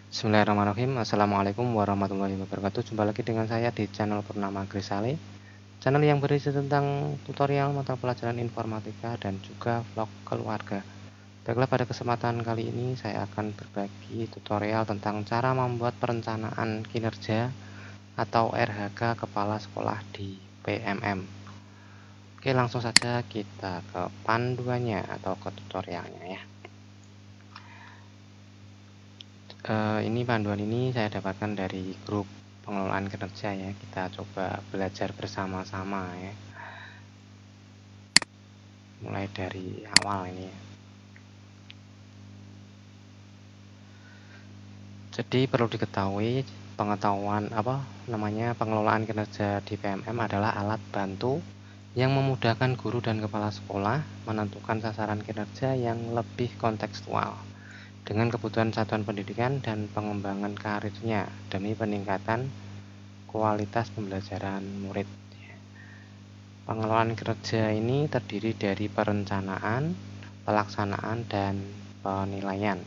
Bismillahirrahmanirrahim. Assalamualaikum warahmatullahi wabarakatuh. Jumpa lagi dengan saya di channel Purnama Grisale, channel yang berisi tentang tutorial mata pelajaran informatika dan juga vlog keluarga. Baiklah, pada kesempatan kali ini saya akan berbagi tutorial tentang cara membuat perencanaan kinerja atau RHK kepala sekolah di PMM. Oke, langsung saja kita ke panduannya atau ke tutorialnya ya. Ini panduan ini saya dapatkan dari grup pengelolaan kinerja ya. Kita coba belajar bersama-sama ya. Mulai dari awal ini ya. Jadi perlu diketahui pengelolaan kinerja di PMM adalah alat bantu yang memudahkan guru dan kepala sekolah menentukan sasaran kinerja yang lebih kontekstual dengan kebutuhan satuan pendidikan dan pengembangan karirnya demi peningkatan kualitas pembelajaran murid. Pengelolaan kinerja ini terdiri dari perencanaan, pelaksanaan, dan penilaian.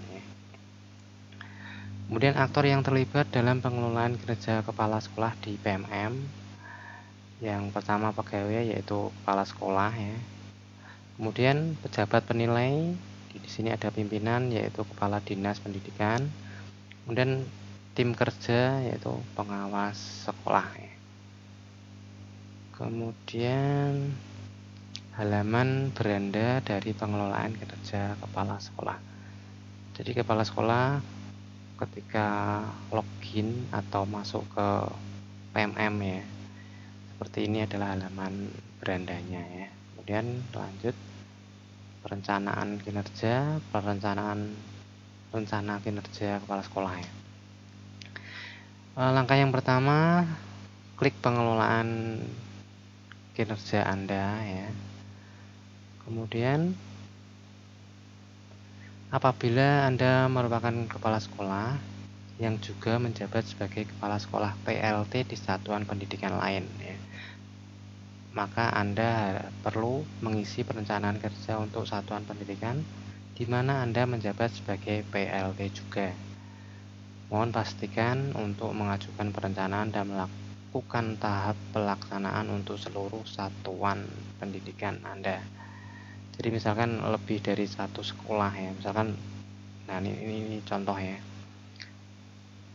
Kemudian aktor yang terlibat dalam pengelolaan kinerja kepala sekolah di PMM, yang pertama pegawai yaitu kepala sekolah ya. Kemudian pejabat penilai, di sini ada pimpinan yaitu kepala dinas pendidikan. Kemudian tim kerja yaitu pengawas sekolah ya. Kemudian halaman beranda dari pengelolaan kinerja kepala sekolah. Jadi kepala sekolah ketika login atau masuk ke PMM ya, seperti ini adalah halaman berandanya ya. Kemudian lanjut perencanaan kinerja, rencana kinerja kepala sekolah ya. Langkah yang pertama, klik pengelolaan kinerja Anda ya. Kemudian apabila Anda merupakan kepala sekolah yang juga menjabat sebagai kepala sekolah PLT di satuan pendidikan lain ya, maka Anda perlu mengisi perencanaan kerja untuk satuan pendidikan di mana Anda menjabat sebagai PLT juga. Mohon pastikan untuk mengajukan perencanaan dan melakukan tahap pelaksanaan untuk seluruh satuan pendidikan Anda. Jadi misalkan lebih dari satu sekolah ya, misalkan, nah ini contoh ya.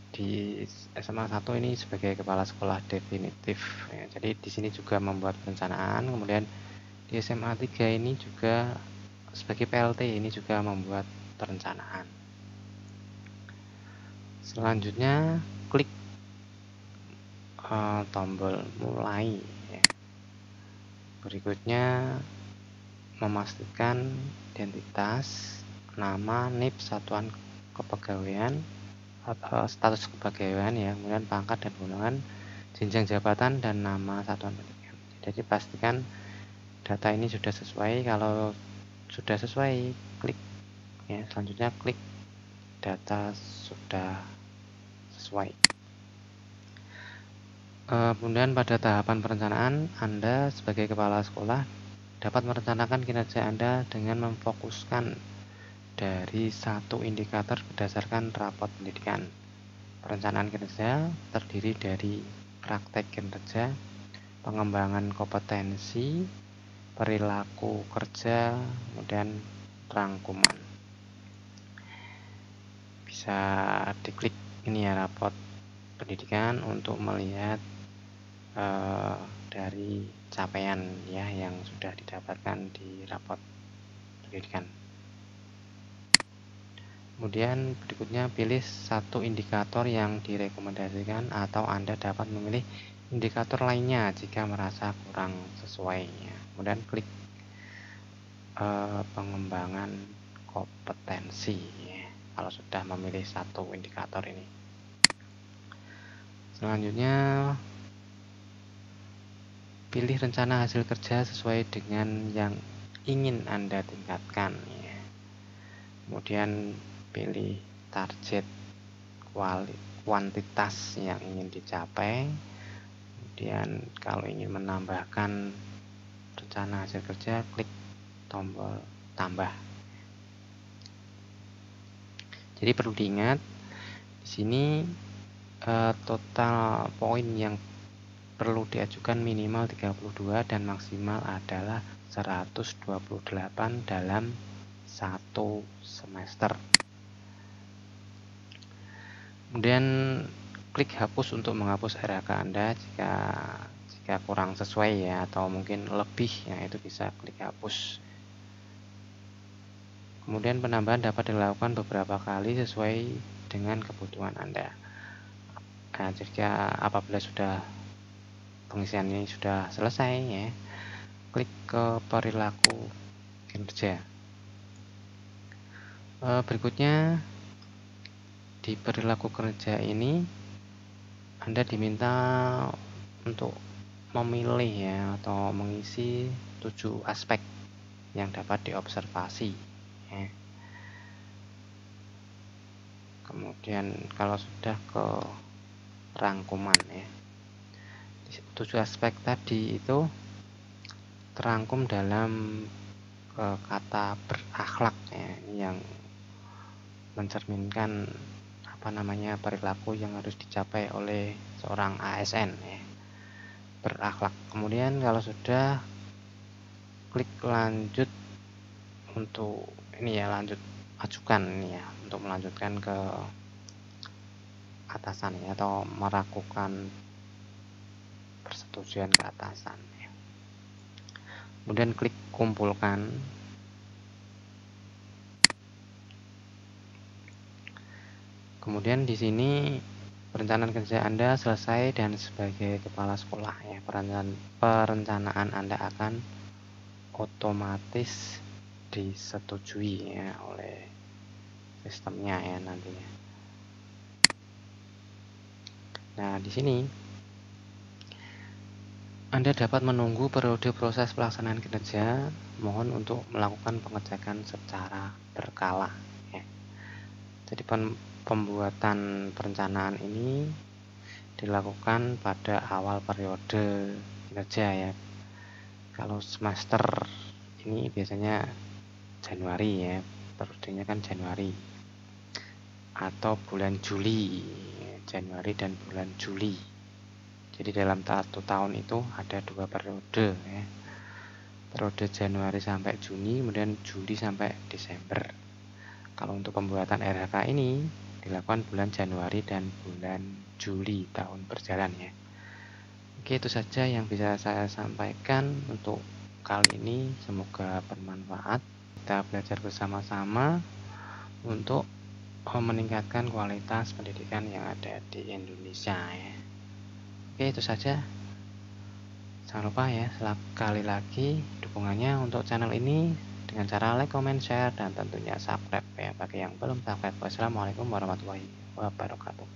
Di SMA 1 ini sebagai kepala sekolah definitif ya. Jadi di sini juga membuat perencanaan. Kemudian di SMA 3 ini juga sebagai PLT ini juga membuat perencanaan. Selanjutnya klik tombol mulai ya. Berikutnya memastikan identitas, nama, NIP, satuan kepegawaian, status kepegawaian ya, kemudian pangkat dan golongan, jenjang jabatan, dan nama satuan pendidikan. Jadi pastikan data ini sudah sesuai. Kalau sudah sesuai, klik ya. Selanjutnya klik data sudah sesuai. Kemudian pada tahapan perencanaan, Anda sebagai kepala sekolah dapat merencanakan kinerja Anda dengan memfokuskan dari satu indikator berdasarkan rapot pendidikan. Perencanaan kinerja terdiri dari praktek kinerja, pengembangan kompetensi, perilaku kerja, kemudian rangkuman. Bisa diklik ini ya, rapot pendidikan, untuk melihat dari capaian ya yang sudah didapatkan di rapot pendidikan. Kemudian berikutnya pilih satu indikator yang direkomendasikan atau Anda dapat memilih indikator lainnya jika merasa kurang sesuai ya. Kemudian klik pengembangan kompetensi ya, kalau sudah memilih satu indikator ini. Selanjutnya pilih rencana hasil kerja sesuai dengan yang ingin Anda tingkatkan ya. Kemudian pilih target kuantitas yang ingin dicapai. Kemudian kalau ingin menambahkan rencana hasil kerja, klik tombol tambah. Jadi perlu diingat, di Di sini total poin yang perlu diajukan minimal 32 dan maksimal adalah 128 dalam satu semester. Kemudian klik hapus untuk menghapus RHK Anda jika kurang sesuai ya, atau mungkin lebih ya, itu bisa klik hapus. Kemudian penambahan dapat dilakukan beberapa kali sesuai dengan kebutuhan Anda. Nah, jika apabila sudah pengisian ini sudah selesai ya, klik ke perilaku kinerja. Berikutnya di perilaku kerja ini Anda diminta untuk memilih ya, atau mengisi 7 aspek yang dapat diobservasi ya. Kemudian kalau sudah ke rangkuman ya, 7 aspek tadi itu terangkum dalam kata berakhlak ya, yang mencerminkan perilaku yang harus dicapai oleh seorang ASN ya, berakhlak. Kemudian kalau sudah, klik lanjut untuk ajukan ini ya, untuk melanjutkan ke atasan ya, atau melakukan persetujuan ke atasan ya. Kemudian klik kumpulkan. Kemudian di sini perencanaan kerja Anda selesai, dan sebagai kepala sekolah ya, perencanaan Anda akan otomatis disetujui ya oleh sistemnya ya nantinya. Nah, di sini Anda dapat menunggu periode proses pelaksanaan kinerja. Mohon untuk melakukan pengecekan secara berkala ya. Jadi pembuatan perencanaan ini dilakukan pada awal periode kinerja ya. Kalau semester ini biasanya Januari ya, periodenya kan Januari, atau bulan Juli, Januari dan bulan Juli. Jadi dalam satu tahun itu ada 2 periode ya, periode Januari sampai Juni, kemudian Juli sampai Desember. Kalau untuk pembuatan RHK ini dilakukan bulan Januari dan bulan Juli tahun berjalan ya. Oke, itu saja yang bisa saya sampaikan untuk kali ini. Semoga bermanfaat. Kita belajar bersama-sama untuk meningkatkan kualitas pendidikan yang ada di Indonesia ya. Oke, itu saja. Jangan lupa ya, sekali lagi dukungannya untuk channel ini dengan cara like, comment, share, dan tentunya subscribe ya bagi yang belum subscribe. Wassalamualaikum warahmatullahi wabarakatuh.